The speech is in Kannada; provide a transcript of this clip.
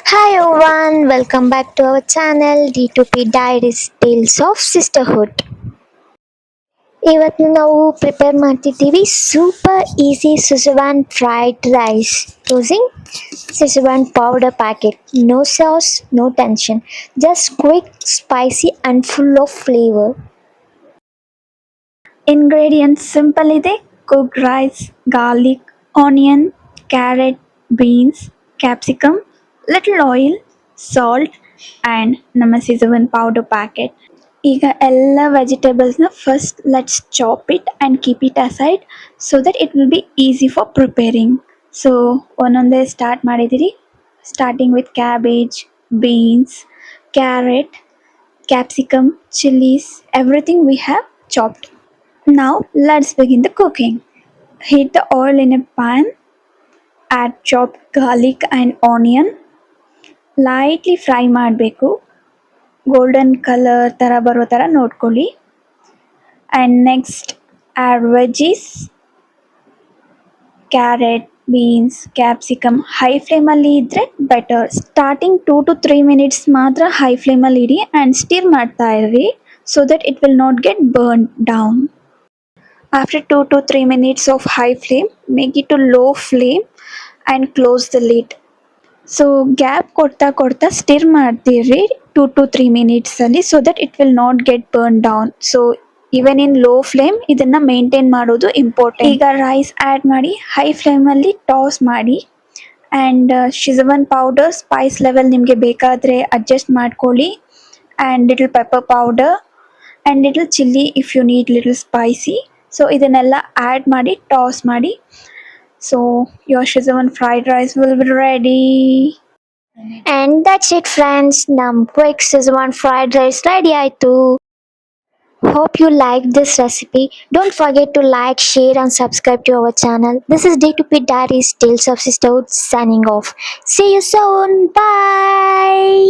Hi everyone, welcome back to our channel D2P Diaries Tales of Sisterhood. ಇವತ್ತು ನಾವು ಪ್ರಿಪೇರ್ ಮಾಡ್ತಿದ್ದೀವಿ super easy Schezwan fried rice using Schezwan powder packet. No sauce, no tension. Just quick, spicy and full of flavor. Ingredients simple ಇದೆ cooked rice, garlic, onion, carrot, beans, capsicum, little oil, salt and ನಮ್ಮ Schezwan powder packet. ಈಗ ಎಲ್ಲ ವೆಜಿಟೇಬಲ್ಸ್ನ first let's chop it and keep it aside so that it will be easy for preparing. So ಒಂದೊಂದೇ ಸ್ಟಾರ್ಟ್ ಮಾಡಿದಿರಿ, starting with cabbage, beans, carrot, capsicum, chilies, everything we have chopped. Now let's begin the cooking. Heat the oil in a pan, add chopped garlic and onion, lightly fry ಮಾಡಬೇಕು, ಗೋಲ್ಡನ್ ಕಲರ್ ಥರ ಬರೋ ಥರ ನೋಡ್ಕೊಳ್ಳಿ. And next add veggies, carrot, beans, capsicum. High ಫ್ಲೇಮಲ್ಲಿ ಇದ್ದರೆ ಬೆಟರ್. ಸ್ಟಾರ್ಟಿಂಗ್ 2 to 3 ಮಿನಿಟ್ಸ್ ಮಾತ್ರ ಹೈ ಫ್ಲೇಮಲ್ಲಿ ಇಡಿ ಆ್ಯಂಡ್ ಸ್ಟಿರ್ ಮಾಡ್ತಾ ಇರ್ರಿ so that it will not get burn down. After 2 to 3 minutes of high flame, make it to low flame and close the lid. So gap ಕೊಡ್ತಾ ಕೊಡ್ತಾ ಸ್ಟಿರ್ ಮಾಡ್ತೀರಿ 2 to 3 ಮಿನಿಟ್ಸಲ್ಲಿ so that it will not get burn down. So even in low flame ಇದನ್ನು ಮೇಂಟೈನ್ ಮಾಡೋದು ಇಂಪಾರ್ಟೆಂಟ್. ಈಗ ರೈಸ್ ಆ್ಯಡ್ ಮಾಡಿ ಹೈ ಫ್ಲೇಮಲ್ಲಿ ಟಾಸ್ ಮಾಡಿ and Schezwan powder spice level ನಿಮಗೆ ಬೇಕಾದರೆ ಅಡ್ಜಸ್ಟ್ ಮಾಡ್ಕೊಳ್ಳಿ. And little pepper powder and little chilli if you need little spicy. So ಇದನ್ನೆಲ್ಲ ಆ್ಯಡ್ ಮಾಡಿ ಟಾಸ್ ಮಾಡಿ. So your Schezwan fried rice will be ready. And that's it friends, ನಮ್ಮ quick Schezwan fried rice ready ಆಯಿತು. Hope you liked this recipe. Don't forget to like, share and subscribe to our channel. This is D2P Diaries Tales of Sisterhood signing off. See you soon. Bye.